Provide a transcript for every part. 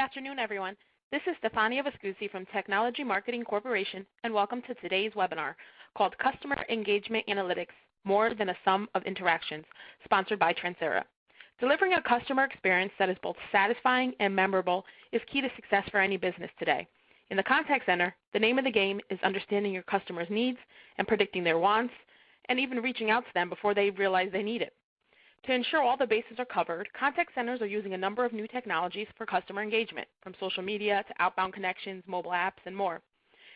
afternoon, everyone. This is Stefania Viscusi from Technology Marketing Corporation, and welcome to today's webinar called Customer Engagement Analytics, More Than a Sum of Interactions, sponsored by Transera. Delivering a customer experience that is both satisfying and memorable is key to success for any business today. In the contact center, the name of the game is understanding your customers' needs and predicting their wants, and even reaching out to them before they realize they need it. To ensure all the bases are covered, contact centers are using a number of new technologies for customer engagement, from social media to outbound connections, mobile apps, and more.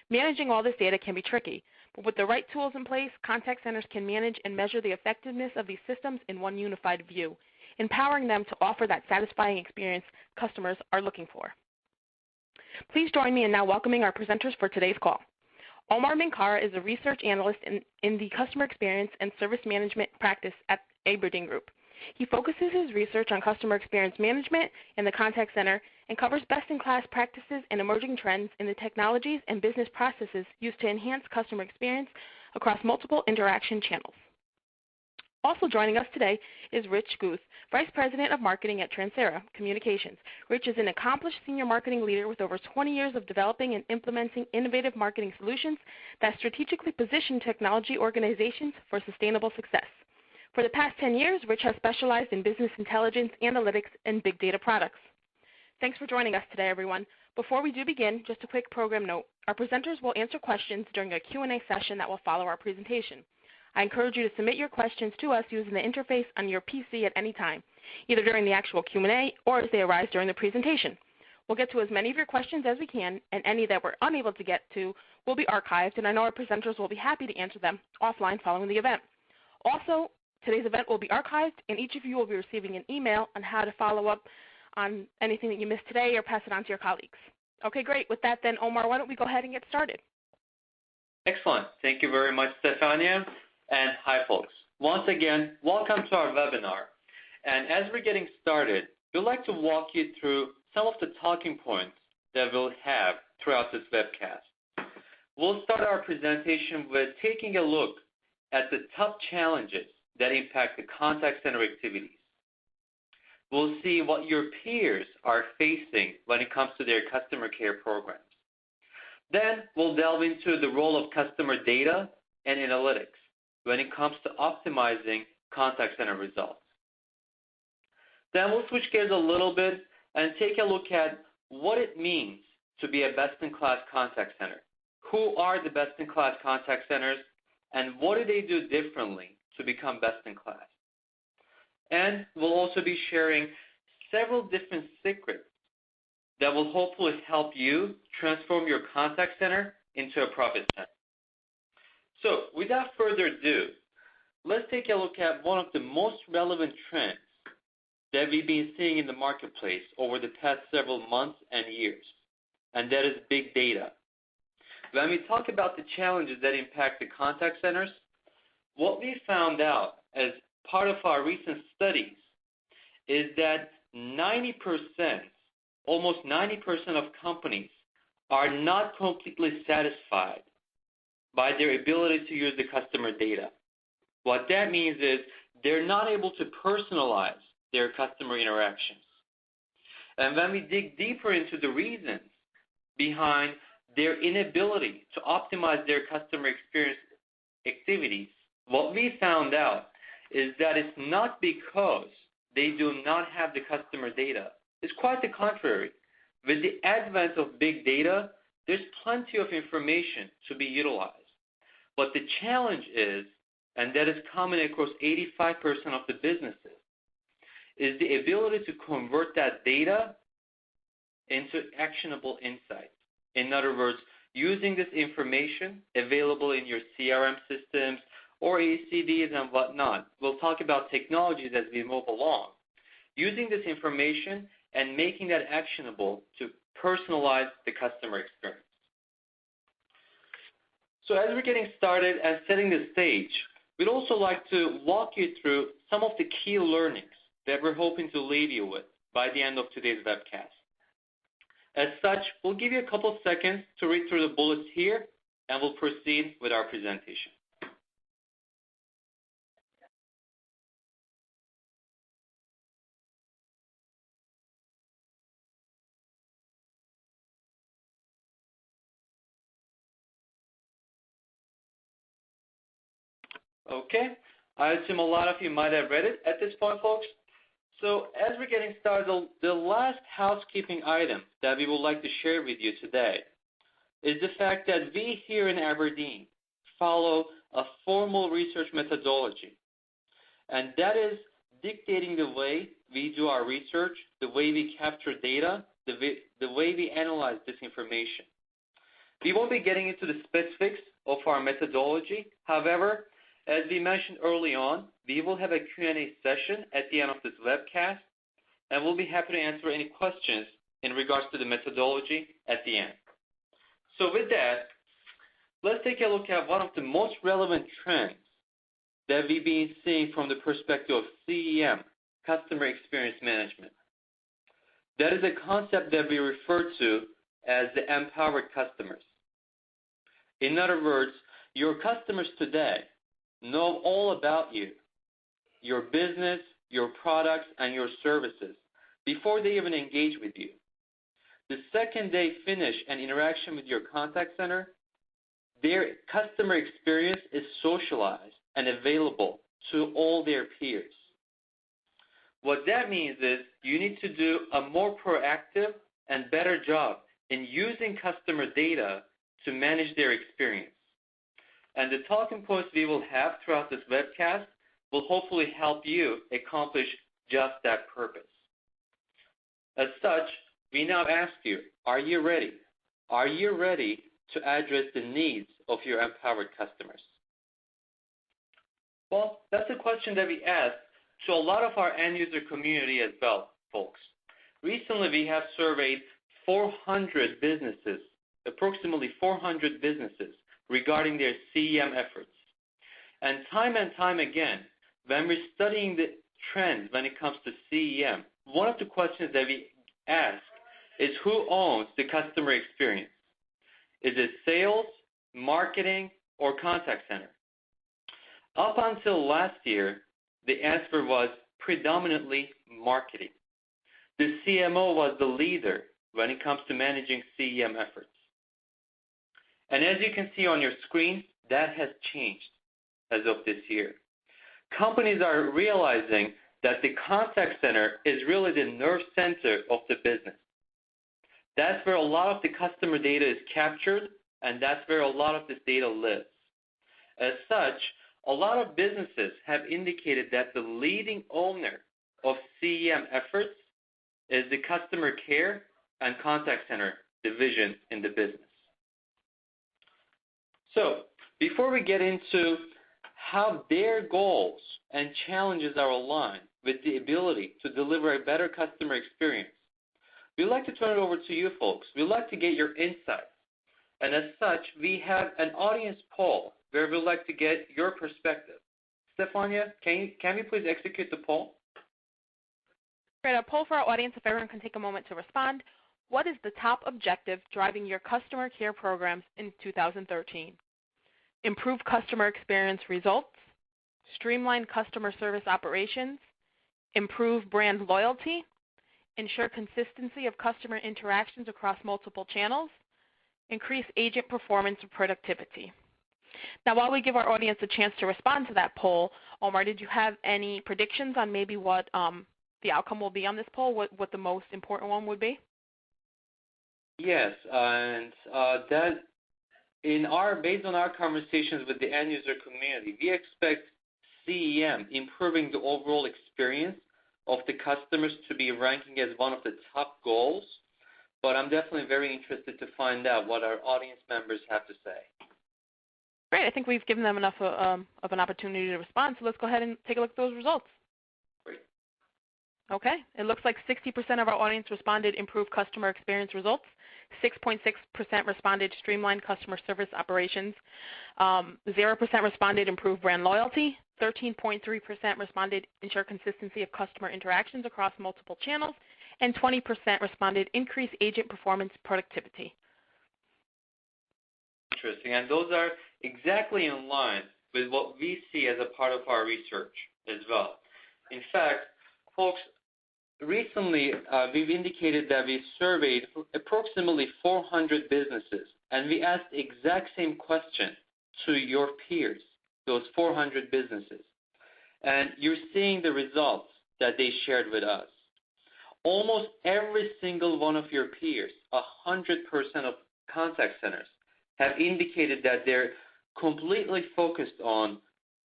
Managing all this data can be tricky, but with the right tools in place, contact centers can manage and measure the effectiveness of these systems in one unified view, empowering them to offer that satisfying experience customers are looking for. Please join me in now welcoming our presenters for today's call. Omer Minkara is a research analyst in the customer experience and service management practice at Aberdeen Group. He focuses his research on customer experience management in the contact center and covers best-in-class practices and emerging trends in the technologies and business processes used to enhance customer experience across multiple interaction channels. Also joining us today is Rich Guth, Vice President of Marketing at Transera Communications. Rich is an accomplished senior marketing leader with over 20 years of developing and implementing innovative marketing solutions that strategically position technology organizations for sustainable success. For the past 10 years, Rich has specialized in business intelligence, analytics, and big data products. Thanks for joining us today, everyone. Before we do begin, just a quick program note. Our presenters will answer questions during a Q&A session that will follow our presentation. I encourage you to submit your questions to us using the interface on your PC at any time, either during the actual Q&A or as they arise during the presentation. We'll get to as many of your questions as we can, and any that we're unable to get to will be archived, and I know our presenters will be happy to answer them offline following the event. Also, today's event will be archived, and each of you will be receiving an email on how to follow up on anything that you missed today or pass it on to your colleagues. Okay, great. With that then, Omar, why don't we go ahead and get started? Excellent. Thank you very much, Stefania. And hi, folks. Once again, welcome to our webinar. And as we're getting started, we'd like to walk you through some of the talking points that we'll have throughout this webcast. We'll start our presentation with taking a look at the top challenges that impact the contact center activities. We'll see what your peers are facing when it comes to their customer care programs. Then we'll delve into the role of customer data and analytics when it comes to optimizing contact center results. Then we'll switch gears a little bit and take a look at what it means to be a best-in-class contact center. Who are the best-in-class contact centers, and what do they do differently to become best-in-class? And we'll also be sharing several different secrets that will hopefully help you transform your contact center into a profit center. So without further ado, let's take a look at one of the most relevant trends that we've been seeing in the marketplace over the past several months and years, and that is big data. When we talk about the challenges that impact the contact centers, what we found out as part of our recent studies is that 90%, almost 90% of companies are not completely satisfied by their ability to use the customer data. What that means is they're not able to personalize their customer interactions. And when we dig deeper into the reasons behind their inability to optimize their customer experience activities, what we found out is that it's not because they do not have the customer data. It's quite the contrary. With the advent of big data, there's plenty of information to be utilized. But the challenge is, and that is common across 85% of the businesses, is the ability to convert that data into actionable insights. In other words, using this information available in your CRM systems or ACDs and whatnot. We'll talk about technologies as we move along. Using this information and making that actionable to personalize the customer experience. So as we're getting started and setting the stage, we'd also like to walk you through some of the key learnings that we're hoping to leave you with by the end of today's webcast. As such, we'll give you a couple seconds to read through the bullets here, and we'll proceed with our presentation. Okay. I assume a lot of you might have read it at this point, folks. So as we're getting started, the last housekeeping item that we would like to share with you today is the fact that we here in Aberdeen follow a formal research methodology. And that is dictating the way we do our research, the way we capture data, the way we analyze this information. We won't be getting into the specifics of our methodology. However, as we mentioned early on, we will have a Q&A session at the end of this webcast, and we'll be happy to answer any questions in regards to the methodology at the end. So with that, let's take a look at one of the most relevant trends that we've been seeing from the perspective of CEM, Customer Experience Management. That is a concept that we refer to as the empowered customers. In other words, your customers today know all about you, your business, your products, and your services before they even engage with you. The second they finish an interaction with your contact center, their customer experience is socialized and available to all their peers. What that means is you need to do a more proactive and better job in using customer data to manage their experience. And the talking points we will have throughout this webcast will hopefully help you accomplish just that purpose. As such, we now ask you, are you ready? Are you ready to address the needs of your empowered customers? Well, that's a question that we ask to a lot of our end-user community as well, folks. Recently, we have surveyed 400 businesses, approximately 400 businesses, regarding their CEM efforts. And time again, when we're studying the trends when it comes to CEM, one of the questions that we ask is who owns the customer experience? Is it sales, marketing, or contact center? Up until last year, the answer was predominantly marketing. The CMO was the leader when it comes to managing CEM efforts. And as you can see on your screen, that has changed as of this year. Companies are realizing that the contact center is really the nerve center of the business. That's where a lot of the customer data is captured, and that's where a lot of this data lives. As such, a lot of businesses have indicated that the leading owner of CEM efforts is the customer care and contact center division in the business. So, before we get into how their goals and challenges are aligned with the ability to deliver a better customer experience, we'd like to turn it over to you folks. We'd like to get your insights. And as such, we have an audience poll where we'd like to get your perspective. Stefania, can we please execute the poll? Great. A poll for our audience, if everyone can take a moment to respond. What is the top objective driving your customer care programs in 2013? Improve customer experience results, streamline customer service operations, improve brand loyalty, ensure consistency of customer interactions across multiple channels, increase agent performance and productivity. Now, while we give our audience a chance to respond to that poll, Omer, did you have any predictions on maybe what the outcome will be on this poll, what the most important one would be? Yes, and that based on our conversations with the end user community, we expect CEM improving the overall experience of the customers to be ranking as one of the top goals. But I'm definitely very interested to find out what our audience members have to say. Great. I think we've given them enough of an opportunity to respond, so let's go ahead and take a look at those results. Great. Okay. It looks like 60% of our audience responded improve customer experience results. 6.6% responded streamline customer service operations. 0% responded improve brand loyalty. 13.3% responded ensure consistency of customer interactions across multiple channels. And 20% responded increase agent performance productivity. Interesting. And those are exactly in line with what we see as a part of our research as well. In fact, folks, recently we've indicated that we surveyed approximately 400 businesses, and we asked the exact same question to your peers. those 400 businesses. And you're seeing the results that they shared with us. Almost every single one of your peers, 100% of contact centers, have indicated that they're completely focused on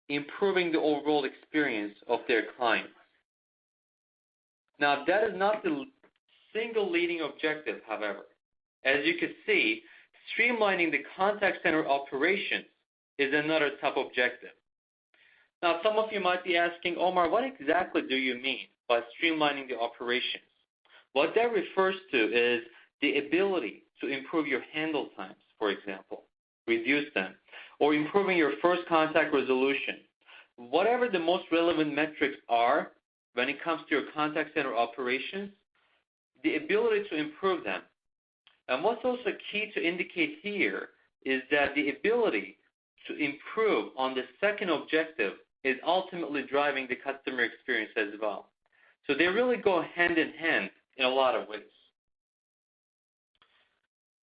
improving the overall experience of their clients. Now, that is not the single leading objective, however. As you can see, streamlining the contact center operations is another top objective. Now, some of you might be asking, Omar, what exactly do you mean by streamlining the operations? What that refers to is the ability to improve your handle times, for example, reduce them, or improving your first contact resolution. Whatever the most relevant metrics are when it comes to your contact center operations, the ability to improve them. And what's also key to indicate here is that the ability to improve on the second objective is ultimately driving the customer experience as well. So they really go hand in hand in a lot of ways.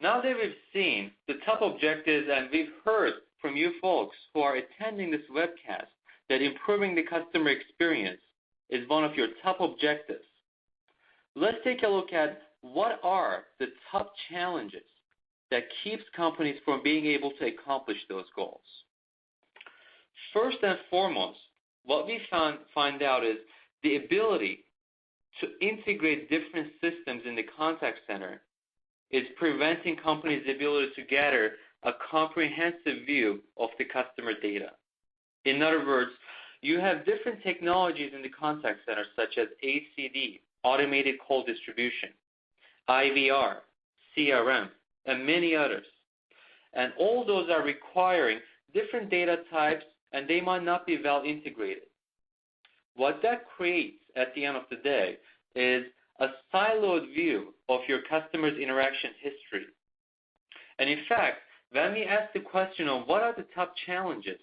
Now that we've seen the top objectives and we've heard from you folks who are attending this webcast that improving the customer experience is one of your top objectives, let's take a look at what are the top challenges that keeps companies from being able to accomplish those goals. First and foremost, what we find out is the ability to integrate different systems in the contact center is preventing companies' ability to gather a comprehensive view of the customer data. In other words, you have different technologies in the contact center such as ACD, automated call distribution, IVR, CRM, and many others. And all those are requiring different data types, and they might not be well integrated. What that creates at the end of the day is a siloed view of your customer's interaction history. And in fact, when we ask the question of what are the top challenges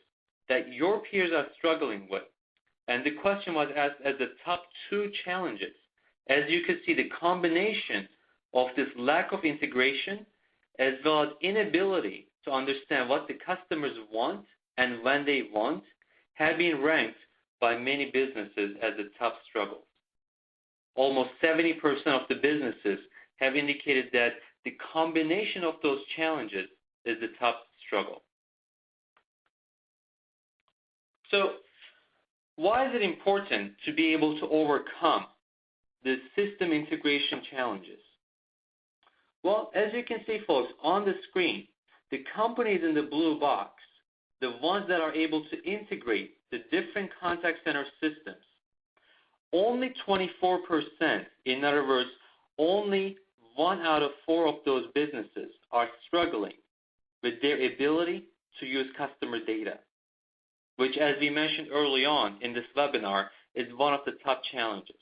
that your peers are struggling with, and the question was asked as the top 2 challenges, as you can see, the combination of this lack of integration as well as inability to understand what the customers want and when they want have been ranked by many businesses as a top struggle. Almost 70% of the businesses have indicated that the combination of those challenges is the top struggle. So why is it important to be able to overcome the system integration challenges? Well, as you can see, folks, on the screen, the companies in the blue box, the ones that are able to integrate the different contact center systems, only 24%, in other words, only 1 out of 4 of those businesses are struggling with their ability to use customer data, which, as we mentioned early on in this webinar, is one of the top challenges.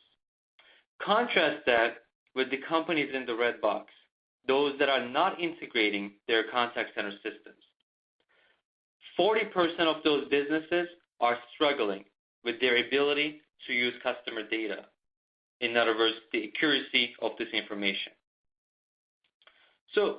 Contrast that with the companies in the red box, those that are not integrating their contact center systems. 40% of those businesses are struggling with their ability to use customer data. In other words, the accuracy of this information. So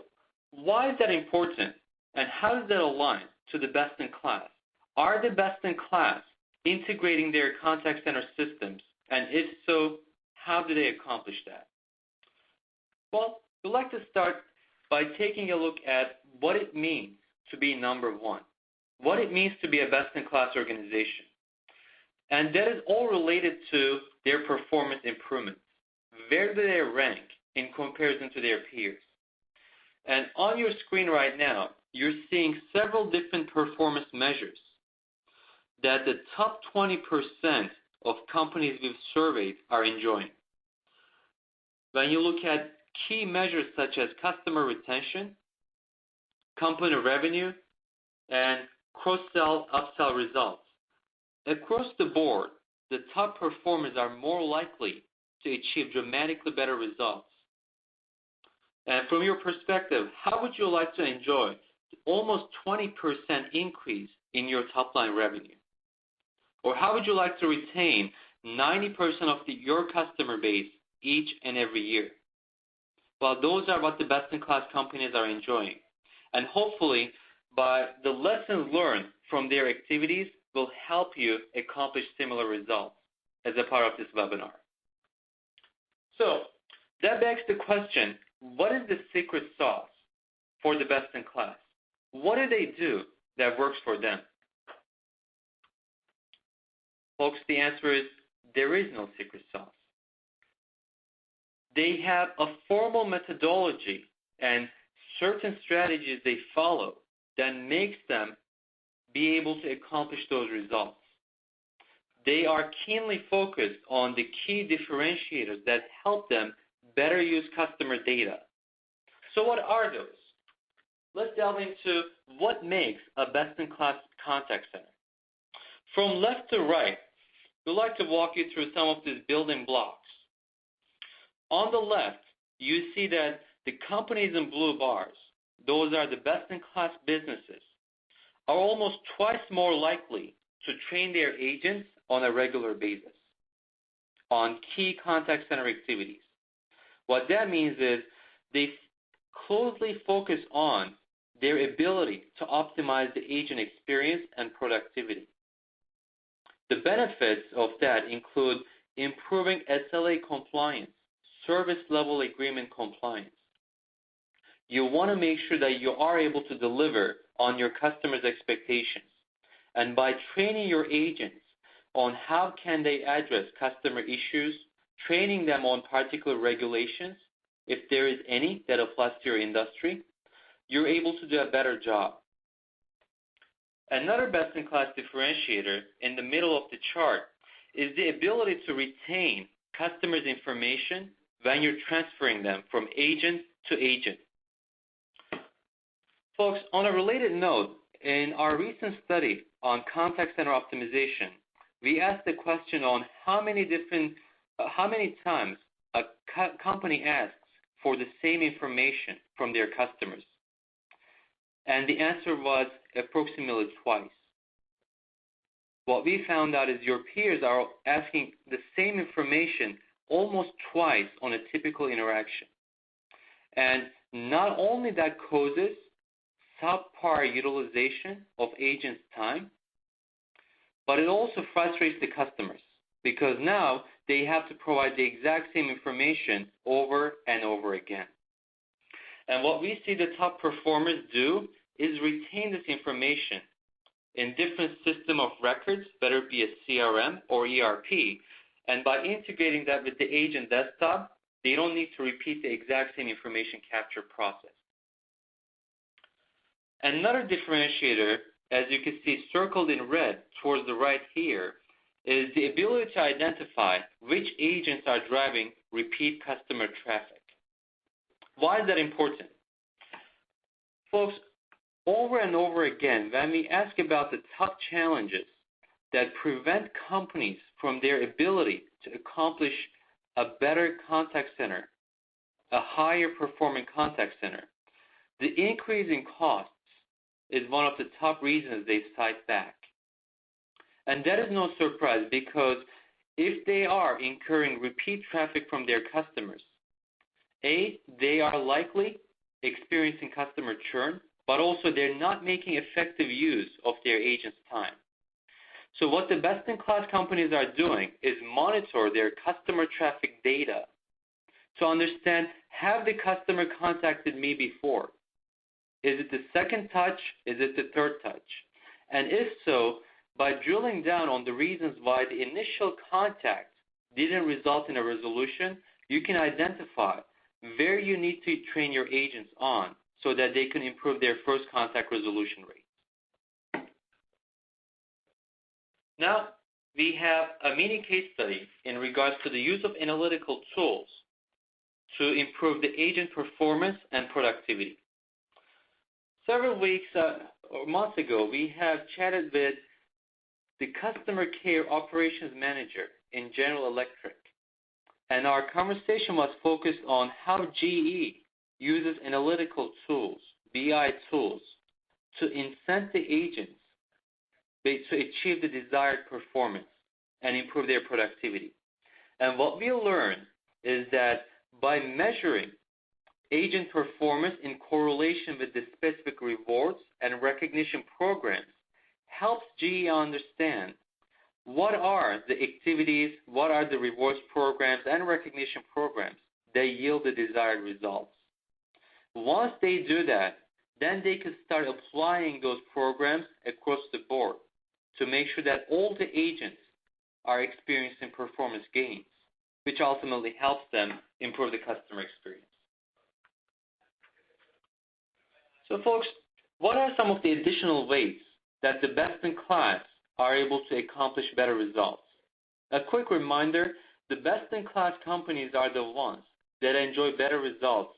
why is that important, and how does that align to the best in class? Are the best in class integrating their contact center systems, and if so, how do they accomplish that? Well, we'd like to start by taking a look at what it means to be number 1, what it means to be a best-in-class organization. And that is all related to their performance improvements. Where do they rank in comparison to their peers? And on your screen right now, you're seeing several different performance measures that the top 20% of companies we've surveyed are enjoying. When you look at key measures such as customer retention, company revenue, and cross-sell, upsell results, across the board, the top performers are more likely to achieve dramatically better results. And from your perspective, how would you like to enjoy almost 20% increase in your top-line revenue? Or how would you like to retain 90% of your customer base each and every year? Well, those are what the best-in-class companies are enjoying. And hopefully, by the lessons learned from their activities will help you accomplish similar results as a part of this webinar. So that begs the question, what is the secret sauce for the best in class? What do they do that works for them? Folks, the answer is there is no secret sauce. They have a formal methodology and certain strategies they follow that makes them be able to accomplish those results. They are keenly focused on the key differentiators that help them better use customer data. So what are those? Let's delve into what makes a best-in-class contact center. From left to right, we'd like to walk you through some of these building blocks. On the left, you see that the companies in blue bars, those are the best-in-class businesses, are almost twice more likely to train their agents on a regular basis on key contact center activities. What that means is they closely focus on their ability to optimize the agent experience and productivity. The benefits of that include improving SLA compliance, service level agreement compliance. You want to make sure that you are able to deliver on your customers' expectations. And by training your agents on how can they address customer issues, training them on particular regulations, if there is any that applies to your industry, you're able to do a better job. Another best-in-class differentiator in the middle of the chart is the ability to retain customers' information when you're transferring them from agent to agent. Folks, on a related note, in our recent study on contact center optimization, we asked the question on how many times a company asks for the same information from their customers. And the answer was approximately twice. What we found out is your peers are asking the same information almost twice on a typical interaction. And not only that causes subpar utilization of agents' time, but it also frustrates the customers because now they have to provide the exact same information over and over again. And what we see the top performers do is retain this information in different system of records, whether it be a CRM or ERP, and by integrating that with the agent desktop, they don't need to repeat the exact same information capture process. Another differentiator, as you can see circled in red towards the right here, is the ability to identify which agents are driving repeat customer traffic. Why is that important? Folks, over and over again, when we ask about the top challenges that prevent companies from their ability to accomplish a better contact center, a higher performing contact center, the increase in costs is one of the top reasons they cite back. And that is no surprise because if they are incurring repeat traffic from their customers, A, they are likely experiencing customer churn, but also they're not making effective use of their agent's time. So what the best-in-class companies are doing is monitor their customer traffic data to understand, have the customer contacted me before? Is it the second touch? Is it the third touch? And if so, by drilling down on the reasons why the initial contact didn't result in a resolution, you can identify where you need to train your agents on so that they can improve their first contact resolution rate. Now, we have a mini case study in regards to the use of analytical tools to improve the agent performance and productivity. Several weeks or months ago, we have chatted with the customer care operations manager in General Electric. And our conversation was focused on how GE uses analytical tools, BI tools, to incent the agents to achieve the desired performance and improve their productivity. And what we learned is that by measuring agent performance in correlation with the specific rewards and recognition programs helps GE understand what are the activities, what are the rewards programs and recognition programs that yield the desired results. Once they do that, then they can start applying those programs across the board to make sure that all the agents are experiencing performance gains, which ultimately helps them improve the customer experience. So folks, what are some of the additional ways that the best-in-class are able to accomplish better results? A quick reminder, the best-in-class companies are the ones that enjoy better results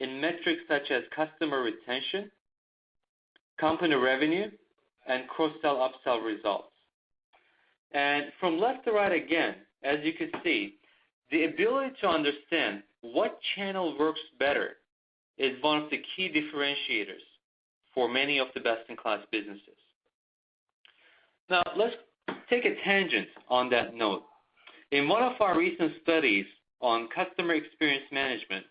in metrics such as customer retention, company revenue, and cross-sell, upsell results. And from left to right again, as you can see, the ability to understand what channel works better is one of the key differentiators for many of the best-in-class businesses. Now, let's take a tangent on that note. In one of our recent studies on customer experience management,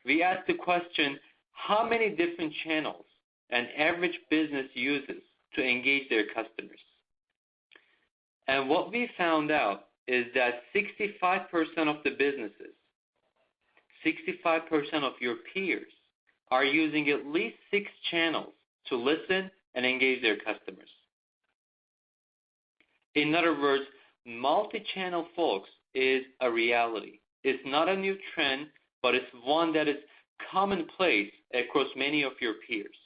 we asked the question, how many different channels an average business uses to engage their customers? And what we found out is that 65% of the businesses, 65% of your peers are using at least 6 channels to listen and engage their customers. In other words, multi-channel, folks, is a reality. It's not a new trend, but it's one that is commonplace across many of your peers.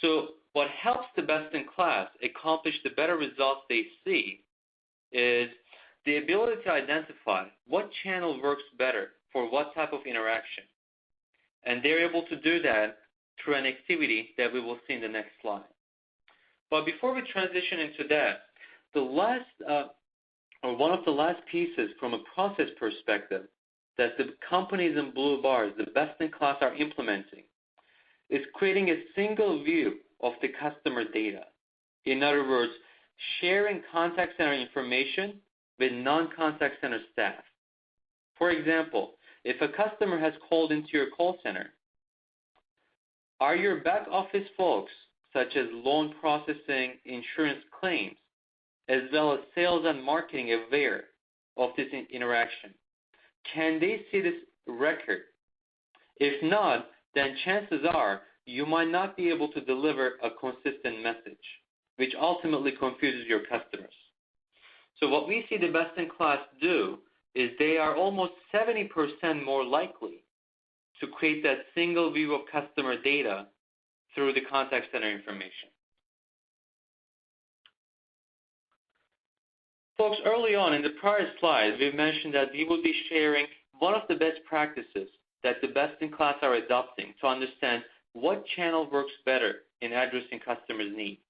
So what helps the best-in-class accomplish the better results they see is the ability to identify what channel works better for what type of interaction. And they're able to do that through an activity that we will see in the next slide. But before we transition into that, one of the last pieces from a process perspective that the companies in blue bars, the best-in-class, are implementing is creating a single view of the customer data. In other words, sharing contact center information with non-contact center staff. For example, if a customer has called into your call center, are your back office folks, such as loan processing, insurance claims, as well as sales and marketing, aware of this interaction? Can they see this record? If not, then chances are you might not be able to deliver a consistent message, which ultimately confuses your customers. So what we see the best-in-class do is they are almost 70% more likely to create that single view of customer data through the contact center information. Folks, early on in the prior slides, we mentioned that we will be sharing one of the best practices that the best-in-class are adopting to understand what channel works better in addressing customers' needs.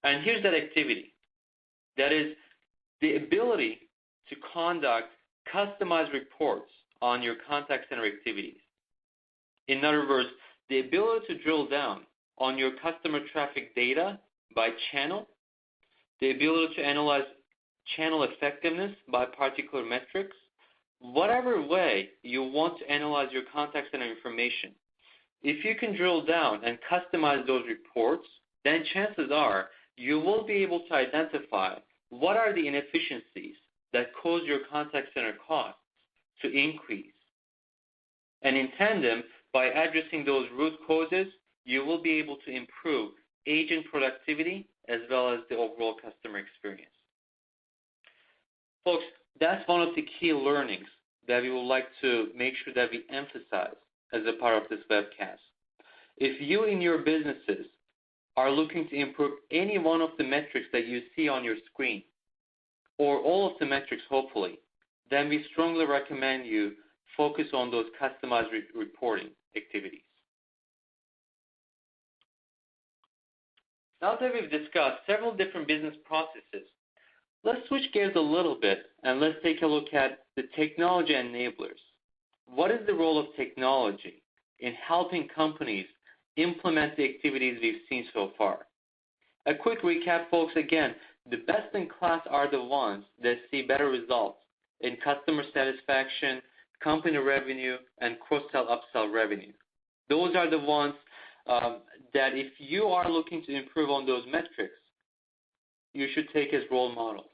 And here's that activity. That is the ability to conduct customized reports on your contact center activities. In other words, the ability to drill down on your customer traffic data by channel, the ability to analyze channel effectiveness by particular metrics, whatever way you want to analyze your contact center information. If you can drill down and customize those reports, then chances are you will be able to identify what are the inefficiencies that cause your contact center costs to increase. And in tandem, by addressing those root causes, you will be able to improve agent productivity as well as the overall customer experience. Folks, that's one of the key learnings that we would like to make sure that we emphasize as a part of this webcast. If you in your businesses are looking to improve any one of the metrics that you see on your screen, or all of the metrics hopefully, then we strongly recommend you focus on those customized reporting activities. Now that we've discussed several different business processes, let's switch gears a little bit and let's take a look at the technology enablers. What is the role of technology in helping companies implement the activities we've seen so far? A quick recap, folks. Again, the best-in-class are the ones that see better results in customer satisfaction, company revenue, and cross-sell, upsell revenue. Those are the ones that if you are looking to improve on those metrics, you should take as role models.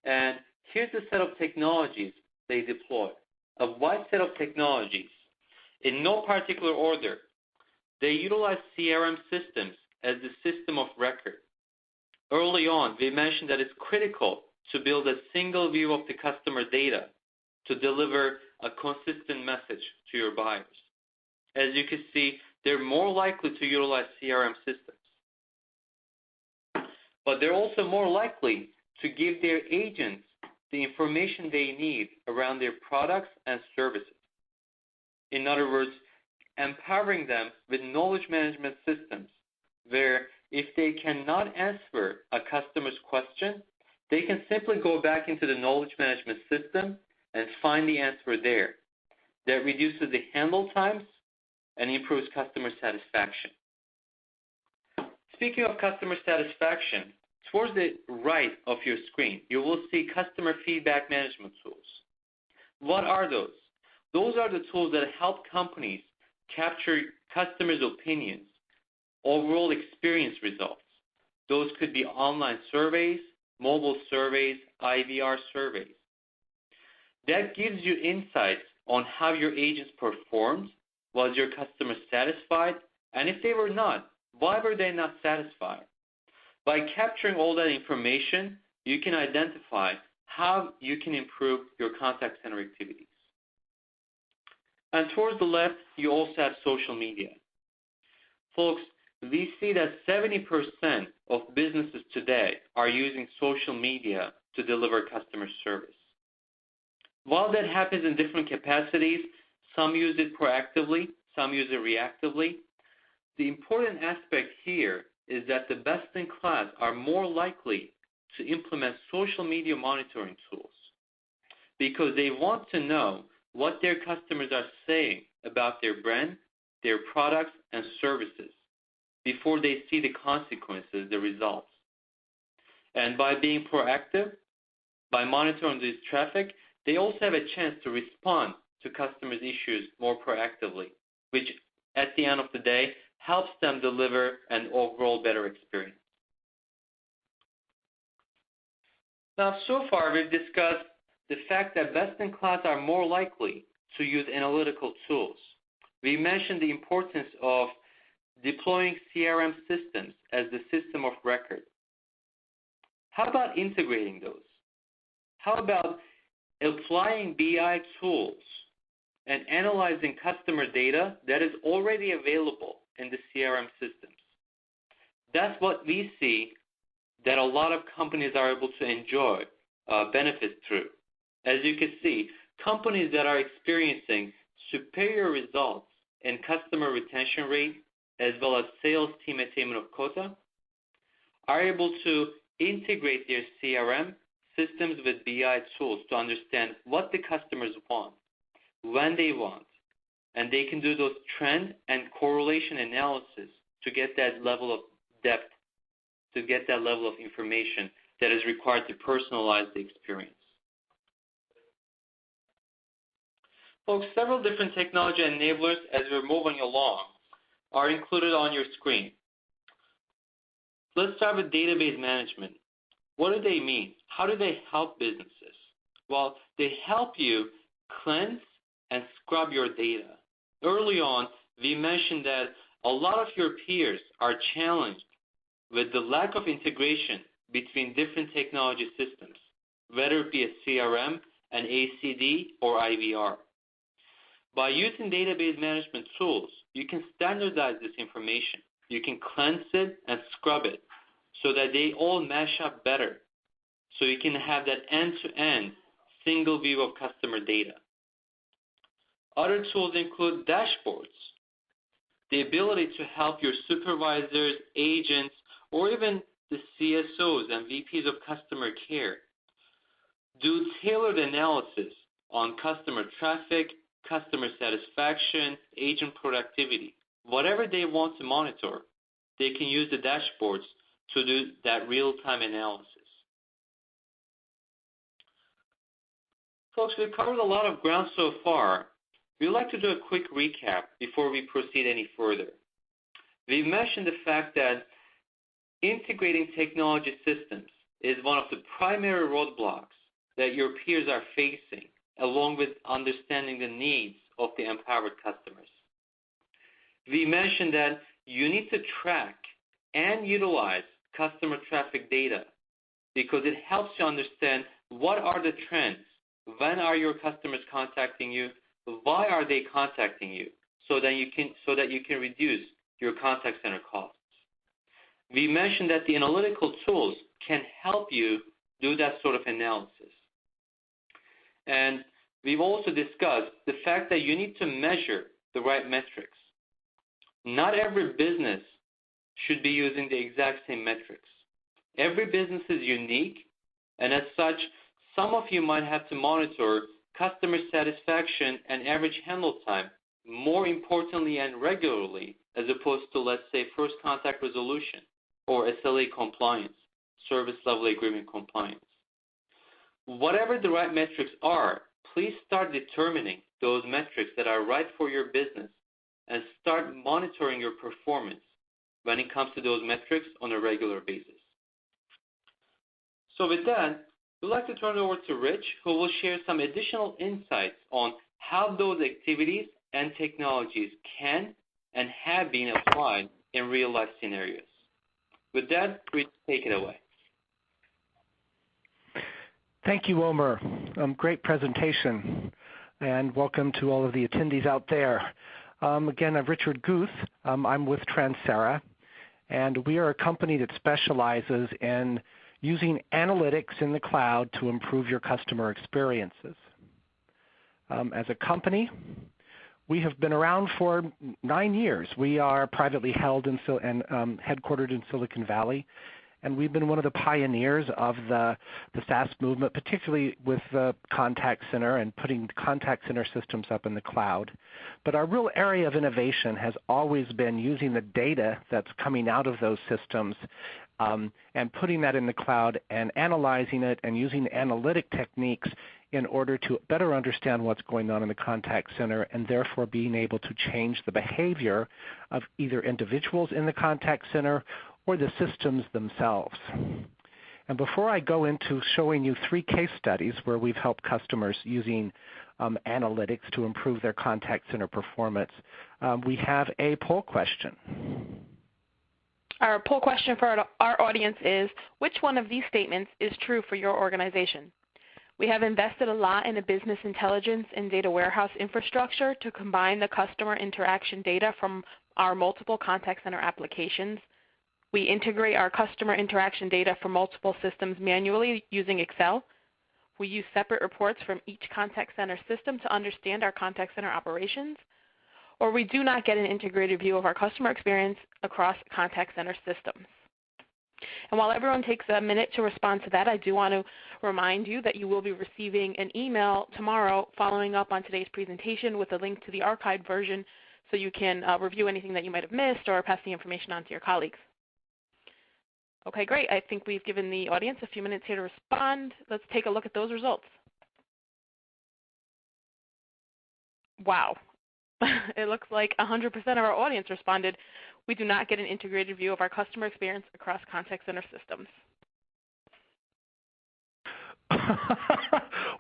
And here's the set of technologies they deploy. A wide set of technologies. In no particular order, they utilize CRM systems as the system of record. Early on, we mentioned that it's critical to build a single view of the customer data to deliver a consistent message to your buyers. As you can see, they're more likely to utilize CRM systems. But they're also more likely to give their agents the information they need around their products and services. In other words, empowering them with knowledge management systems where if they cannot answer a customer's question, they can simply go back into the knowledge management system and find the answer there. That reduces the handle times and improves customer satisfaction. Speaking of customer satisfaction, towards the right of your screen, you will see customer feedback management tools. What are those? Those are the tools that help companies capture customers' opinions, overall experience results. Those could be online surveys, mobile surveys, IVR surveys. That gives you insights on how your agents performed, was your customer satisfied, and if they were not, why were they not satisfied? By capturing all that information, you can identify how you can improve your contact center activities. And towards the left, you also have social media. Folks, we see that 70% of businesses today are using social media to deliver customer service. While that happens in different capacities, some use it proactively, some use it reactively. The important aspect here is that the best-in-class are more likely to implement social media monitoring tools because they want to know what their customers are saying about their brand, their products, and services before they see the consequences, the results. And by being proactive, by monitoring this traffic, they also have a chance to respond to customers' issues more proactively, which at the end of the day helps them deliver an overall better experience. Now, so far we've discussed the fact that best-in-class are more likely to use analytical tools. We mentioned the importance of deploying CRM systems as the system of record. How about integrating those? How about applying BI tools and analyzing customer data that is already available in the CRM systems? That's what we see that a lot of companies are able to enjoy benefits through. As you can see, companies that are experiencing superior results in customer retention rate as well as sales team attainment of quota are able to integrate their CRM systems with BI tools to understand what the customers want, when they want, and they can do those trend and correlation analysis to get that level of depth, to get that level of information that is required to personalize the experience. Folks, several different technology enablers as we're moving along are included on your screen. Let's start with database management. What do they mean? How do they help businesses? Well, they help you cleanse and scrub your data. Early on, we mentioned that a lot of your peers are challenged with the lack of integration between different technology systems, whether it be a CRM, an ACD, or IVR. By using database management tools, you can standardize this information. You can cleanse it and scrub it so that they all mash up better. So you can have that end-to-end single view of customer data. Other tools include dashboards, the ability to help your supervisors, agents, or even the CSOs and VPs of customer care do tailored analysis on customer traffic, customer satisfaction, agent productivity. Whatever they want to monitor, they can use the dashboards to do that real-time analysis. Folks, we've covered a lot of ground so far. We'd like to do a quick recap before we proceed any further. We've mentioned the fact that integrating technology systems is one of the primary roadblocks that your peers are facing, along with understanding the needs of the empowered customers. We mentioned that you need to track and utilize customer traffic data because it helps you understand what are the trends, when are your customers contacting you, why are they contacting you, so that you can reduce your contact center costs. We mentioned that the analytical tools can help you do that sort of analysis. And we've also discussed the fact that you need to measure the right metrics. Not every business should be using the exact same metrics. Every business is unique, and as such, some of you might have to monitor customer satisfaction and average handle time more importantly and regularly, as opposed to, let's say, first contact resolution or SLA compliance, service level agreement compliance. Whatever the right metrics are, please start determining those metrics that are right for your business and start monitoring your performance when it comes to those metrics on a regular basis. So with that, we'd like to turn it over to Rich, who will share some additional insights on how those activities and technologies can and have been applied in real-life scenarios. With that, Rich, take it away. Thank you, Omer. Great presentation, and welcome to all of the attendees out there. Again, I'm Richard Guth. I'm with Transera, and we are a company that specializes in using analytics in the cloud to improve your customer experiences. As a company, we have been around for 9 years. We are privately held and headquartered in Silicon Valley, and we've been one of the pioneers of the SaaS movement, particularly with the contact center and putting contact center systems up in the cloud. But our real area of innovation has always been using the data that's coming out of those systems and putting that in the cloud and analyzing it and using analytic techniques in order to better understand what's going on in the contact center and therefore being able to change the behavior of either individuals in the contact center or the systems themselves. And before I go into showing you 3 case studies where we've helped customers using analytics to improve their contact center performance, we have a poll question. Our poll question for our audience is, which one of these statements is true for your organization? We have invested a lot in a business intelligence and data warehouse infrastructure to combine the customer interaction data from our multiple contact center applications. We integrate our customer interaction data from multiple systems manually using Excel. We use separate reports from each contact center system to understand our contact center operations. Or we do not get an integrated view of our customer experience across contact center systems. And while everyone takes a minute to respond to that, I do want to remind you that you will be receiving an email tomorrow following up on today's presentation with a link to the archived version so you can review anything that you might have missed or pass the information on to your colleagues. Okay, great. I think we've given the audience a few minutes here to respond. Let's take a look at those results. Wow. It looks like 100% of our audience responded. We do not get an integrated view of our customer experience across contact center systems.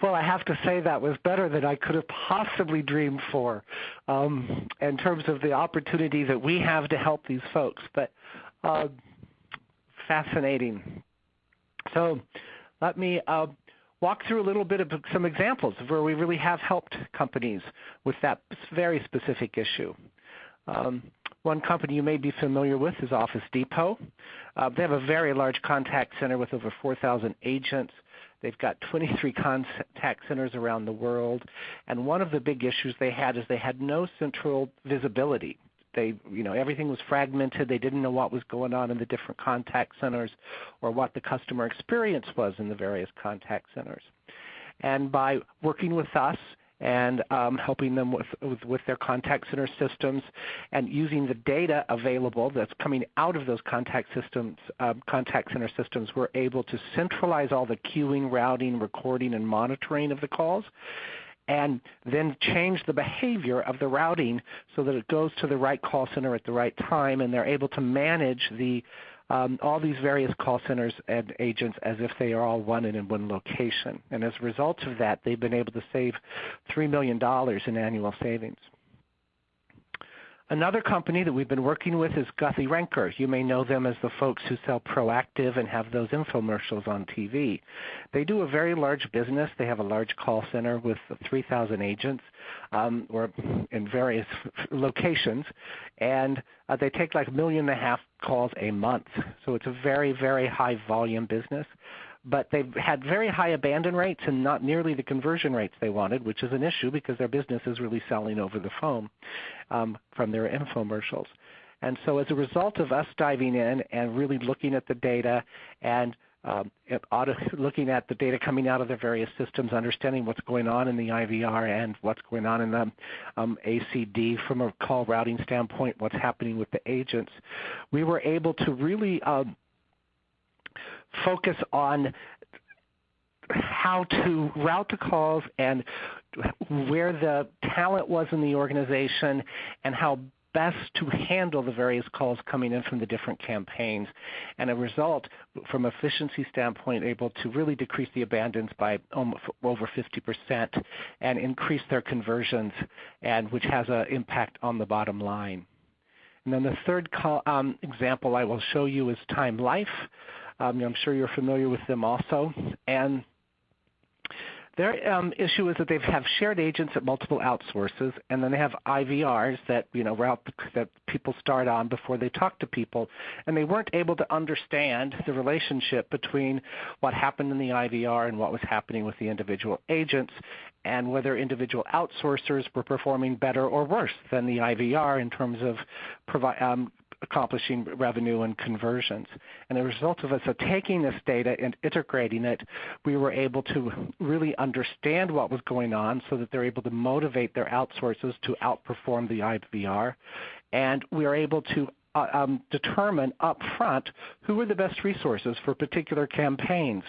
Well, I have to say that was better than I could have possibly dreamed for in terms of the opportunity that we have to help these folks. But fascinating. So let me walk through a little bit of some examples of where we really have helped companies with that very specific issue. One company you may be familiar with is Office Depot. They have a very large contact center with over 4,000 agents. They've got 23 contact centers around the world. And one of the big issues they had is they had no central visibility. Everything was fragmented. They didn't know what was going on in the different contact centers or what the customer experience was in the various contact centers. And by working with us and helping them with their contact center systems and using the data available that's coming out of those contact center systems, we're able to centralize all the queuing, routing, recording, and monitoring of the calls and then change the behavior of the routing so that it goes to the right call center at the right time, and they're able to manage all these various call centers and agents as if they are all one and in one location. And as a result of that, they've been able to save $3 million in annual savings. Another company that we've been working with is Guthy-Renker. You may know them as the folks who sell Proactive and have those infomercials on TV. They do a very large business. They have a large call center with 3,000 agents or in various locations, and they take like 1.5 million calls a month. So it's a very, very high volume business. But they've had very high abandon rates and not nearly the conversion rates they wanted, which is an issue because their business is really selling over the phone from their infomercials. And so as a result of us diving in and really looking at the data and looking at the data coming out of their various systems, understanding what's going on in the IVR and what's going on in the ACD from a call routing standpoint, what's happening with the agents, we were able to really focus on how to route the calls and where the talent was in the organization and how best to handle the various calls coming in from the different campaigns. And a result, from an efficiency standpoint, able to really decrease the abandons by over 50% and increase their conversions, and which has an impact on the bottom line. And then the third example I will show you is Time Life. I'm sure you're familiar with them also. And their issue is that they have shared agents at multiple outsources, and then they have IVRs that route that people start on before they talk to people, and they weren't able to understand the relationship between what happened in the IVR and what was happening with the individual agents, and whether individual outsourcers were performing better or worse than the IVR in terms of accomplishing revenue and conversions. And as a result of us taking this data and integrating it, we were able to really understand what was going on so that they're able to motivate their outsources to outperform the IVR. And we are able to determine up front who are the best resources for particular campaigns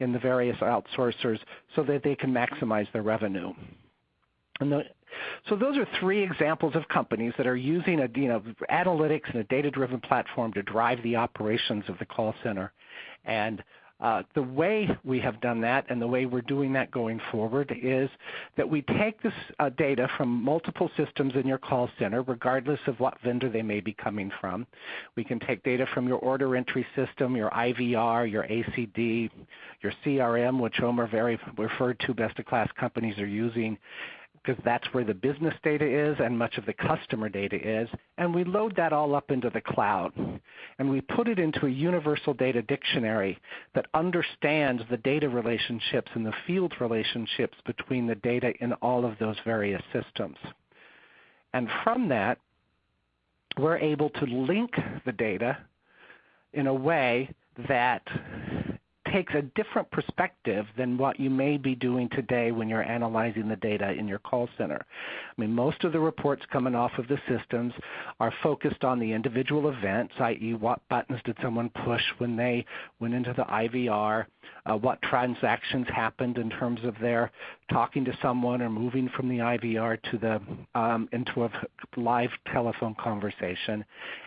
in the various outsourcers so that they can maximize their revenue. So those are three examples of companies that are using analytics and a data-driven platform to drive the operations of the call center. And the way we have done that and the way we're doing that going forward is that we take this data from multiple systems in your call center, regardless of what vendor they may be coming from. We can take data from your order entry system, your IVR, your ACD, your CRM, which Omer very referred to best-of-class companies are using, because that's where the business data is and much of the customer data is, and we load that all up into the cloud. And we put it into a universal data dictionary that understands the data relationships and the field relationships between the data in all of those various systems. And from that, we're able to link the data in a way that takes a different perspective than what you may be doing today when you're analyzing the data in your call center. I mean, most of the reports coming off of the systems are focused on the individual events, i.e. what buttons did someone push when they went into the IVR, what transactions happened in terms of their talking to someone or moving from the IVR to into a live telephone conversation.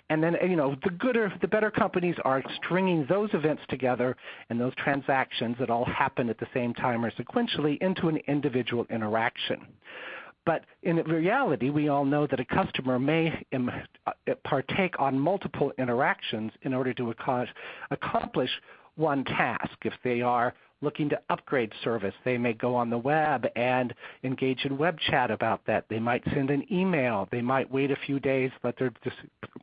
And then, the better companies are stringing those events together and those transactions that all happen at the same time or sequentially into an individual interaction. But in reality, we all know that a customer may partake on multiple interactions in order to accomplish one task. If they are looking to upgrade service, they may go on the web and engage in web chat about that. They might send an email. They might wait a few days, let their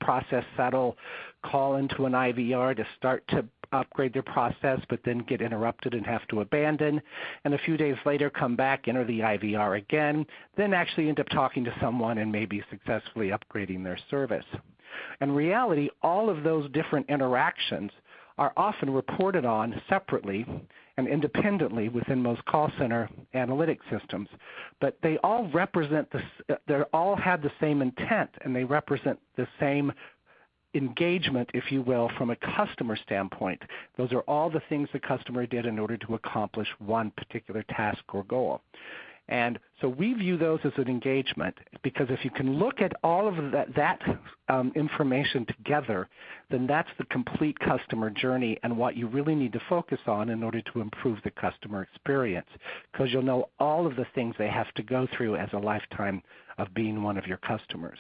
process settle, call into an IVR to start to upgrade their process, but then get interrupted and have to abandon, and a few days later come back, enter the IVR again, then actually end up talking to someone and maybe successfully upgrading their service. In reality, all of those different interactions are often reported on separately and independently within most call center analytic systems, but they all represent they all have the same intent, and they represent the same engagement, if you will, from a customer standpoint. Those are all the things the customer did in order to accomplish one particular task or goal. And so we view those as an engagement because if you can look at all of that information together, then that's the complete customer journey and what you really need to focus on in order to improve the customer experience, because you'll know all of the things they have to go through as a lifetime of being one of your customers.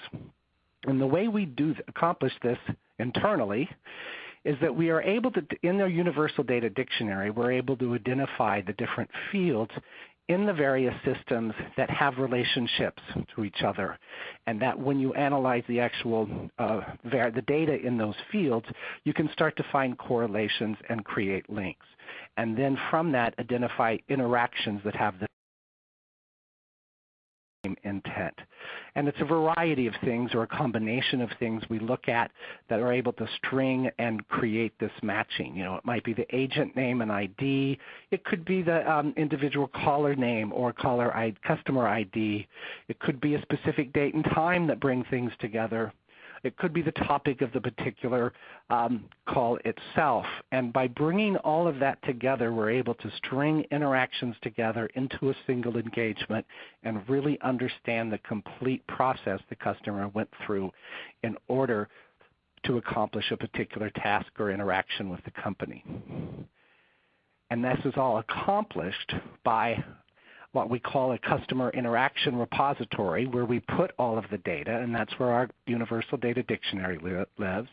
And the way we accomplish this internally is that we are able to, in our Universal Data Dictionary, we're able to identify the different fields in the various systems that have relationships to each other, and that when you analyze the actual the data in those fields, you can start to find correlations and create links, and then from that identify interactions that have the same intent. And it's a variety of things or a combination of things we look at that are able to string and create this matching. You know, it might be the agent name and ID. It could be the individual caller name or customer ID. It could be a specific date and time that bring things together. It could be the topic of the particular call itself. And by bringing all of that together, we're able to string interactions together into a single engagement and really understand the complete process the customer went through in order to accomplish a particular task or interaction with the company. And this is all accomplished by what we call a customer interaction repository, where we put all of the data, and that's where our Universal Data Dictionary lives.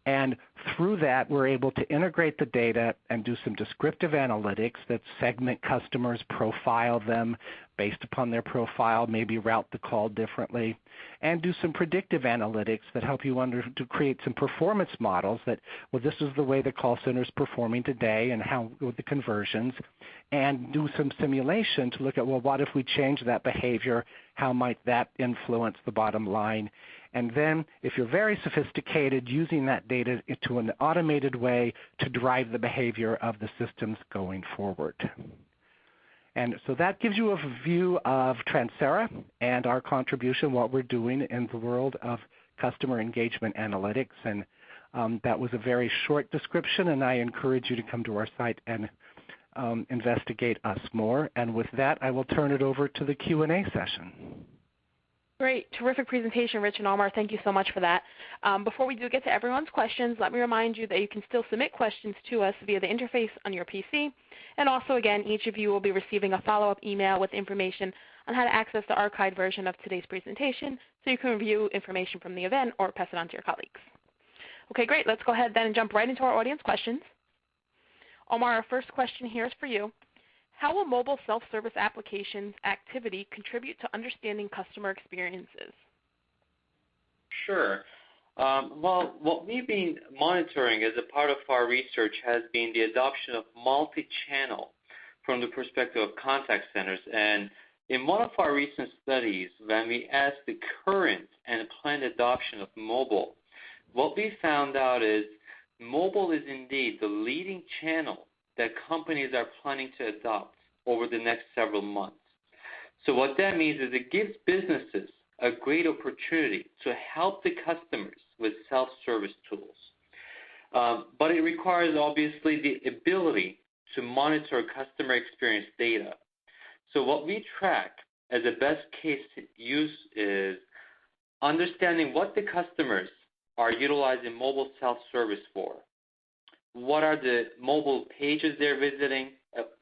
And through that, we're able to integrate the data and do some descriptive analytics that segment customers, profile them based upon their profile, maybe route the call differently, and do some predictive analytics that help you to create some performance models that, well, this is the way the call center is performing today and how with the conversions, and do some simulation to look at, well, what if we change that behavior? How might that influence the bottom line? And then, if you're very sophisticated, using that data into an automated way to drive the behavior of the systems going forward. And so that gives you a view of Transera and our contribution, what we're doing in the world of customer engagement analytics. And that was a very short description, and I encourage you to come to our site and investigate us more. And with that, I will turn it over to the Q&A session. Great. Terrific presentation, Rich and Omer. Thank you so much for that. Before we do get to everyone's questions, let me remind you that you can still submit questions to us via the interface on your PC. And also, again, each of you will be receiving a follow-up email with information on how to access the archived version of today's presentation so you can review information from the event or pass it on to your colleagues. Okay, great. Let's go ahead then and jump right into our audience questions. Omer, our first question here is for you. How will mobile self-service applications activity contribute to understanding customer experiences? Sure. Well, what we've been monitoring as a part of our research has been the adoption of multi-channel from the perspective of contact centers. And in one of our recent studies, when we asked the current and planned adoption of mobile, what we found out is mobile is indeed the leading channel that companies are planning to adopt over the next several months. So what that means is it gives businesses a great opportunity to help the customers with self-service tools. But it requires, obviously, the ability to monitor customer experience data. So what we track as a best case use is understanding what the customers are utilizing mobile self-service for. What are the mobile pages they're visiting?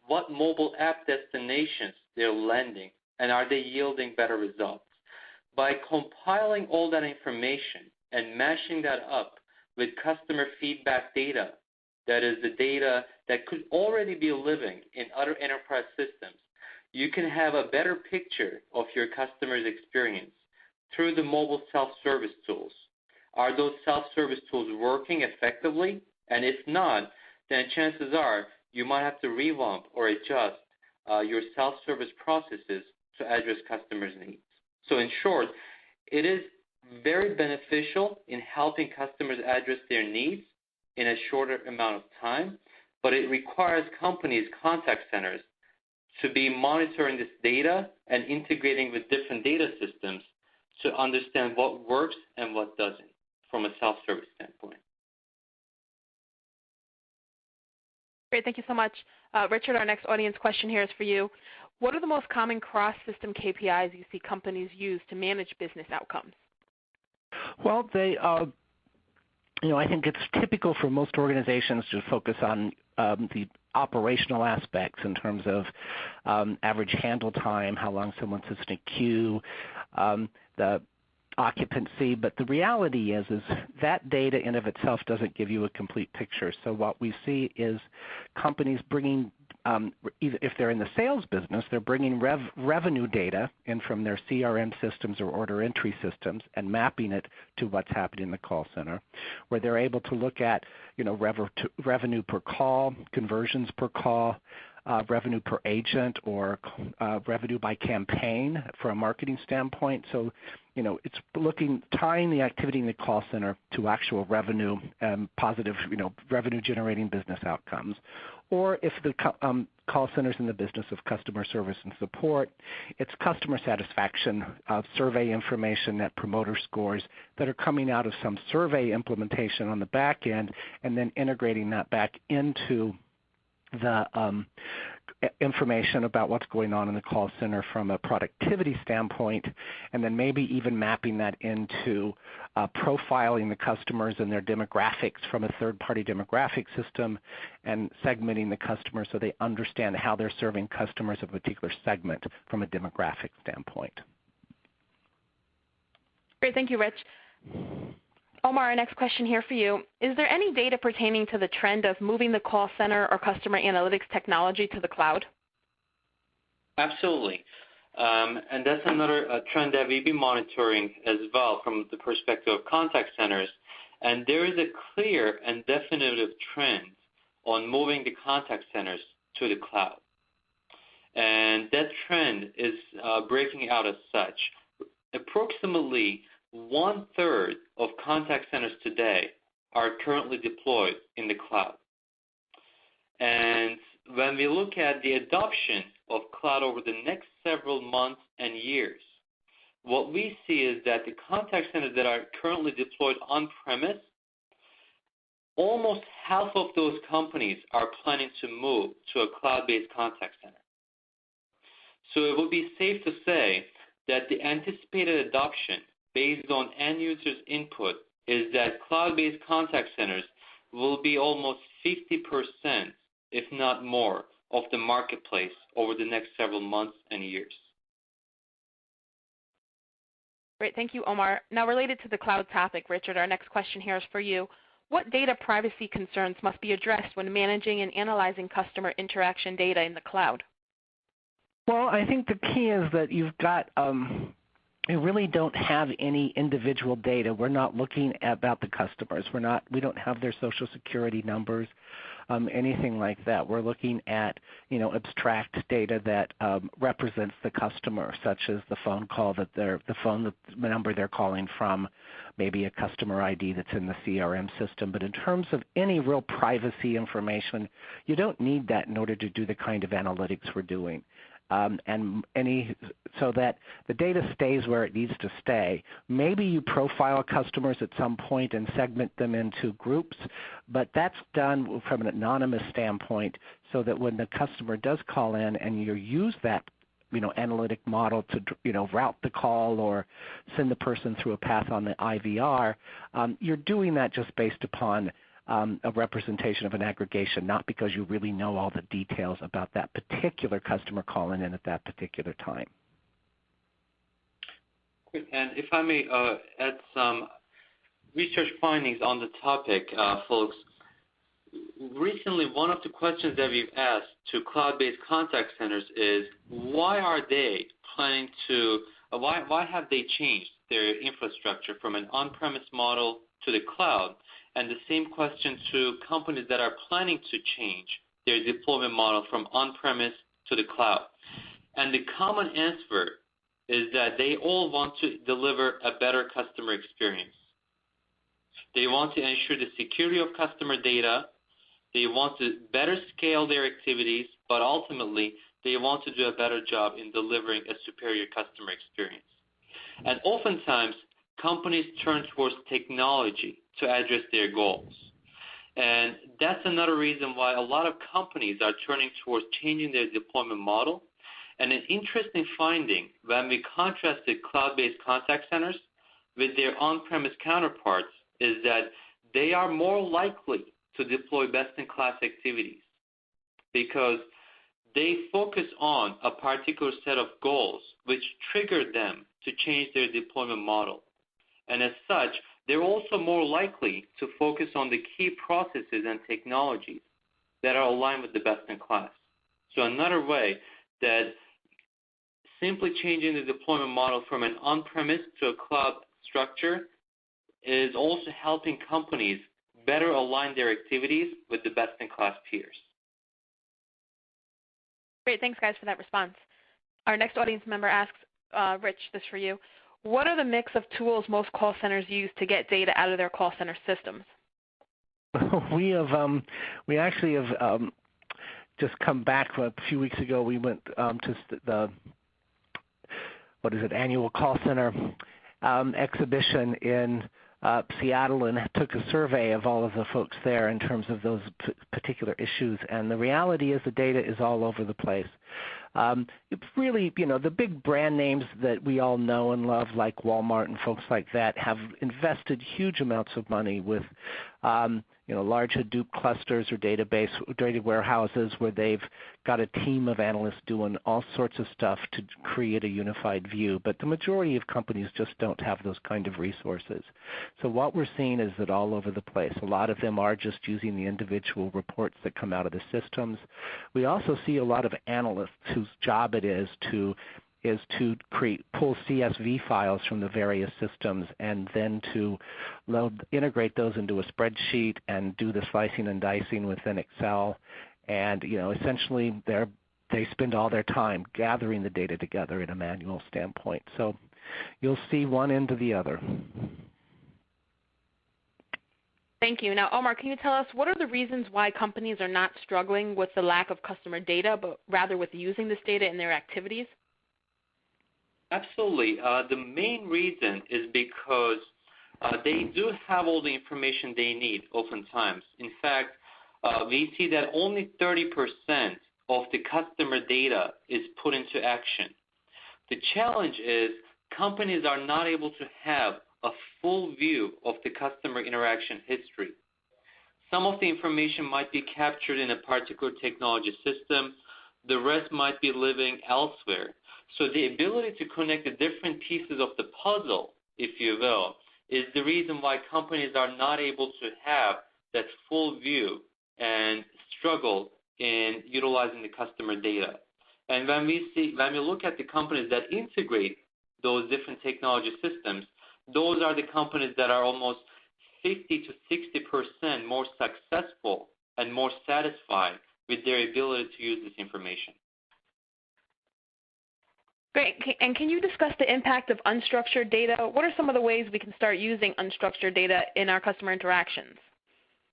What mobile app destinations they're landing? And are they yielding better results? By compiling all that information and mashing that up with customer feedback data, that is the data that could already be living in other enterprise systems, you can have a better picture of your customer's experience through the mobile self-service tools. Are those self-service tools working effectively? And if not, then chances are you might have to revamp or adjust your self-service processes to address customers' needs. So in short, it is very beneficial in helping customers address their needs in a shorter amount of time, but it requires companies, contact centers, to be monitoring this data and integrating with different data systems to understand what works and what doesn't from a self-service standpoint. Great, thank you so much. Richard, our next audience question here is for you. What are the most common cross-system KPIs you see companies use to manage business outcomes? Well, I think it's typical for most organizations to focus on the operational aspects in terms of average handle time, how long someone sits in a queue, the occupancy. But the reality is that data in of itself doesn't give you a complete picture. So what we see is companies bringing if they're in the sales business, they're bringing revenue data in from their CRM systems or order entry systems and mapping it to what's happening in the call center, where they're able to look at revenue per call, conversions per call, revenue per agent, or revenue by campaign for a marketing standpoint. So, it's tying the activity in the call center to actual revenue and positive, revenue generating business outcomes. Or if the call center's in the business of customer service and support, it's customer satisfaction survey information, net promoter scores that are coming out of some survey implementation on the back end, and then integrating that back into the information about what's going on in the call center from a productivity standpoint, and then maybe even mapping that into profiling the customers and their demographics from a third-party demographic system, and segmenting the customers so they understand how they're serving customers of a particular segment from a demographic standpoint. Great. Thank you, Rich. Omer, our next question here for you. Is there any data pertaining to the trend of moving the call center or customer analytics technology to the cloud? Absolutely. And that's another trend that we've been monitoring as well from the perspective of contact centers. And there is a clear and definitive trend on moving the contact centers to the cloud. And that trend is breaking out as such. Approximately 1/3 of contact centers today are currently deployed in the cloud. And when we look at the adoption of cloud over the next several months and years, what we see is that the contact centers that are currently deployed on-premise, almost half of those companies are planning to move to a cloud-based contact center. So it would be safe to say that the anticipated adoption based on end users' input is that cloud-based contact centers will be almost 50%, if not more, of the marketplace over the next several months and years. Great. Thank you, Omer. Now, related to the cloud topic, Richard, our next question here is for you. What data privacy concerns must be addressed when managing and analyzing customer interaction data in the cloud? Well, I think the key is that you've got we really don't have any individual data. We're not looking about the customers. We don't have their social security numbers, anything like that. We're looking at abstract data that represents the customer, such as the phone call the number they're calling from, maybe a customer ID that's in the CRM system. But in terms of any real privacy information, you don't need that in order to do the kind of analytics we're doing. So that the data stays where it needs to stay. Maybe you profile customers at some point and segment them into groups, but that's done from an anonymous standpoint so that when the customer does call in and you use that analytic model to route the call or send the person through a path on the IVR, you're doing that just based upon a representation of an aggregation, not because you really know all the details about that particular customer calling in at that particular time. Great. And if I may add some research findings on the topic, folks. Recently, one of the questions that we've asked to cloud-based contact centers is why have they changed their infrastructure from an on-premise model to the cloud? And the same question to companies that are planning to change their deployment model from on-premise to the cloud. And the common answer is that they all want to deliver a better customer experience. They want to ensure the security of customer data. They want to better scale their activities, but ultimately they want to do a better job in delivering a superior customer experience. And oftentimes, companies turn towards technology to address their goals. And that's another reason why a lot of companies are turning towards changing their deployment model And an interesting finding when we contrasted cloud-based contact centers with their on-premise counterparts is that they are more likely to deploy best-in-class activities because they focus on a particular set of goals which trigger them to change their deployment model. And as such, they're also more likely to focus on the key processes and technologies that are aligned with the best-in-class. So another way that simply changing the deployment model from an on-premise to a cloud structure is also helping companies better align their activities with the best-in-class peers. Great. Thanks, guys, for that response. Our next audience member asks, Rich, this for you. What are the mix of tools most call centers use to get data out of their call center systems? We actually have just come back a few weeks ago. We went to the annual call center exhibition in Seattle and took a survey of all of the folks there in terms of those particular issues. And the reality is the data is all over the place. It's really, the big brand names that we all know and love, like Walmart and folks like that, have invested huge amounts of money with large Hadoop clusters or data warehouses where they've got a team of analysts doing all sorts of stuff to create a unified view. But the majority of companies just don't have those kind of resources. So what we're seeing is that all over the place, a lot of them are just using the individual reports that come out of the systems. We also see a lot of analysts whose job it is to pull CSV files from the various systems and then to integrate those into a spreadsheet and do the slicing and dicing within Excel. And essentially they spend all their time gathering the data together in a manual standpoint. So you'll see one end to the other. Thank you. Now, Omer, can you tell us what are the reasons why companies are not struggling with the lack of customer data, but rather with using this data in their activities? Absolutely. The main reason is because they do have all the information they need oftentimes. In fact, we see that only 30% of the customer data is put into action. The challenge is companies are not able to have a full view of the customer interaction history. Some of the information might be captured in a particular technology system. The rest might be living elsewhere. So the ability to connect the different pieces of the puzzle, if you will, is the reason why companies are not able to have that full view and struggle in utilizing the customer data. And when we look at the companies that integrate those different technology systems, those are the companies that are almost 50 to 60% more successful and more satisfied with their ability to use this information. Great. And can you discuss the impact of unstructured data? What are some of the ways we can start using unstructured data in our customer interactions?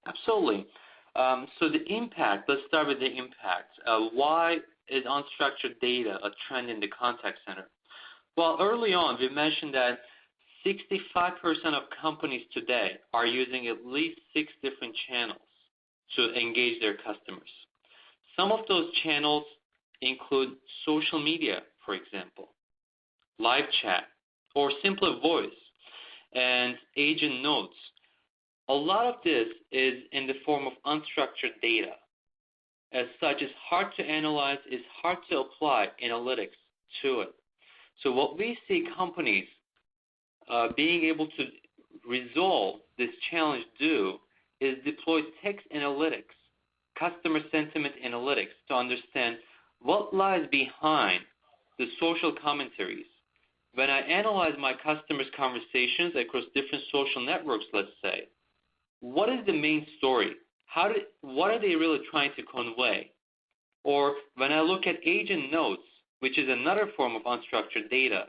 Absolutely. So the impact, let's start with the impact. Why is unstructured data a trend in the contact center? Well, early on, we mentioned that 65% of companies today are using at least 6 different channels to engage their customers. Some of those channels include social media, for example, live chat, or simpler voice, and agent notes. A lot of this is in the form of unstructured data. As such, it's hard to analyze, it's hard to apply analytics to it. So what we see companies being able to resolve this challenge do is deploy text analytics, customer sentiment analytics, to understand what lies behind the social commentaries. When I analyze my customers' conversations across different social networks, let's say, what is the main story? What are they really trying to convey? Or when I look at agent notes, which is another form of unstructured data,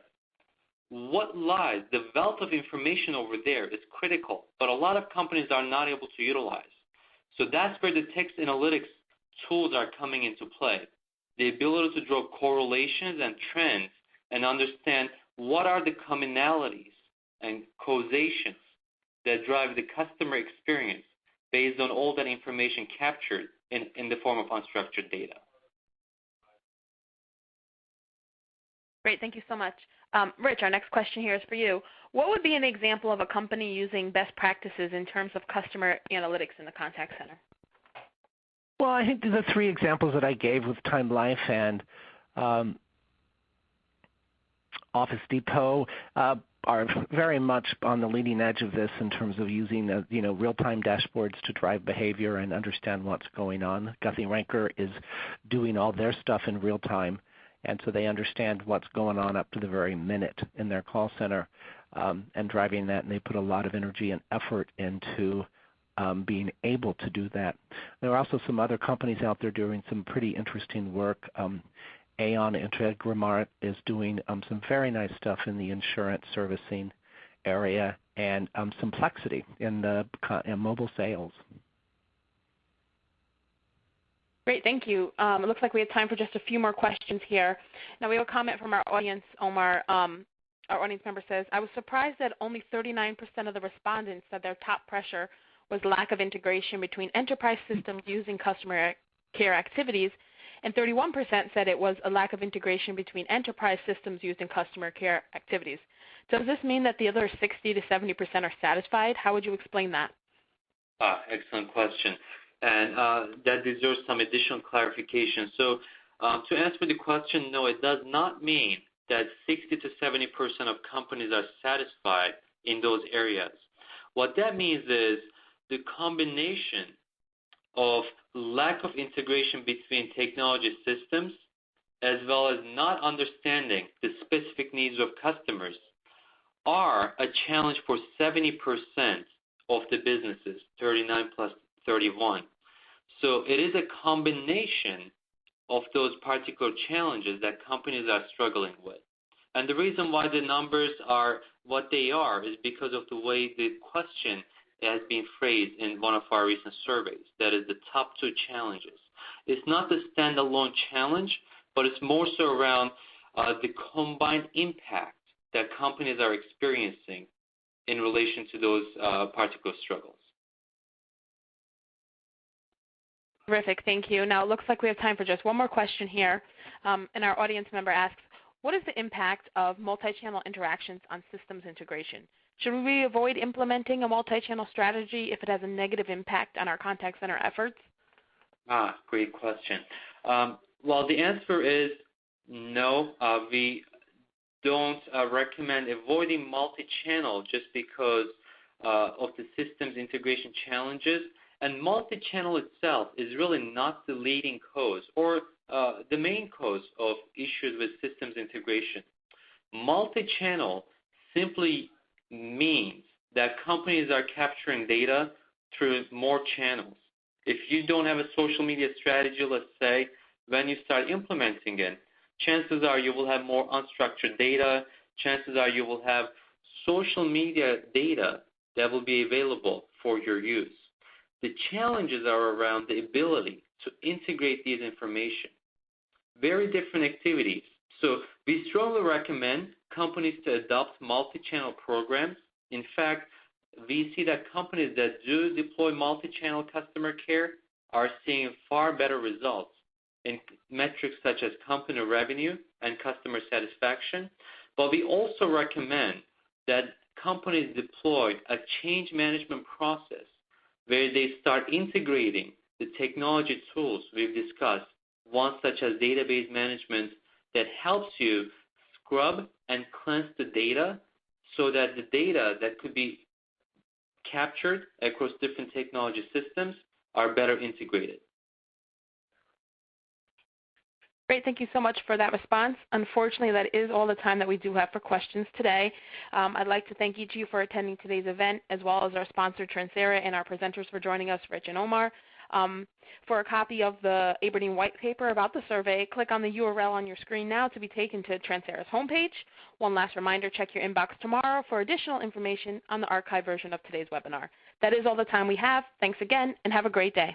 what lies, the wealth of information over there is critical, but a lot of companies are not able to utilize. So that's where the text analytics tools are coming into play. The ability to draw correlations and trends and understand what are the commonalities and causations that drive the customer experience based on all that information captured in the form of unstructured data. Great, thank you so much. Rich, our next question here is for you. What would be an example of a company using best practices in terms of customer analytics in the contact center? Well, I think the three examples that I gave with Time Life and Office Depot are very much on the leading edge of this in terms of using real-time dashboards to drive behavior and understand what's going on. Guthrie Ranker is doing all their stuff in real time, and so they understand what's going on up to the very minute in their call center and driving that, and they put a lot of energy and effort into being able to do that. There are also some other companies out there doing some pretty interesting work. Aon Integramart is doing some very nice stuff in the insurance servicing area, and Simplexity in mobile sales. Great, thank you. It looks like we have time for just a few more questions here. Now we have a comment from our audience, Omer. Our audience member says, I was surprised that only 39% of the respondents said their top pressure was lack of integration between enterprise systems using customer care activities, and 31% said it was a lack of integration between enterprise systems used in customer care activities. Does this mean that the other 60 to 70% are satisfied? How would you explain that? Excellent question. And that deserves some additional clarification. So to answer the question, no, it does not mean that 60 to 70% of companies are satisfied in those areas. What that means is the combination of lack of integration between technology systems as well as not understanding the specific needs of customers are a challenge for 70% of the businesses, 39 plus 31. So it is a combination of those particular challenges that companies are struggling with. And the reason why the numbers are what they are is because of the way the question has been phrased in one of our recent surveys. That is the top two challenges. It's not the standalone challenge, but it's more so around the combined impact that companies are experiencing in relation to those particular struggles. Terrific, thank you. Now it looks like we have time for just one more question here. And our audience member asks, what is the impact of multi-channel interactions on systems integration? Should we avoid implementing a multi-channel strategy if it has a negative impact on our contact center efforts? Great question. Well, the answer is no. We don't recommend avoiding multi-channel just because of the systems integration challenges. And multi-channel itself is really not the leading cause or the main cause of issues with systems integration. Multi-channel simply means that companies are capturing data through more channels. If you don't have a social media strategy, let's say, when you start implementing it, chances are you will have more unstructured data. Chances are you will have social media data that will be available for your use. The challenges are around the ability to integrate these information. Very different activities. So we strongly recommend companies to adopt multi-channel programs. In fact, we see that companies that do deploy multi-channel customer care are seeing far better results in metrics such as company revenue and customer satisfaction. But we also recommend that companies deploy a change management process where they start integrating the technology tools we've discussed, ones such as database management that helps you scrub and cleanse the data so that the data that could be captured across different technology systems are better integrated. Great, thank you so much for that response. Unfortunately, that is all the time that we do have for questions today. I'd like to thank each of you for attending today's event, as well as our sponsor, Transera, and our presenters for joining us, Rich and Omar. For a copy of the Aberdeen white paper about the survey, click on the URL on your screen now to be taken to Transera's homepage. One last reminder, check your inbox tomorrow for additional information on the archived version of today's webinar. That is all the time we have. Thanks again, and have a great day.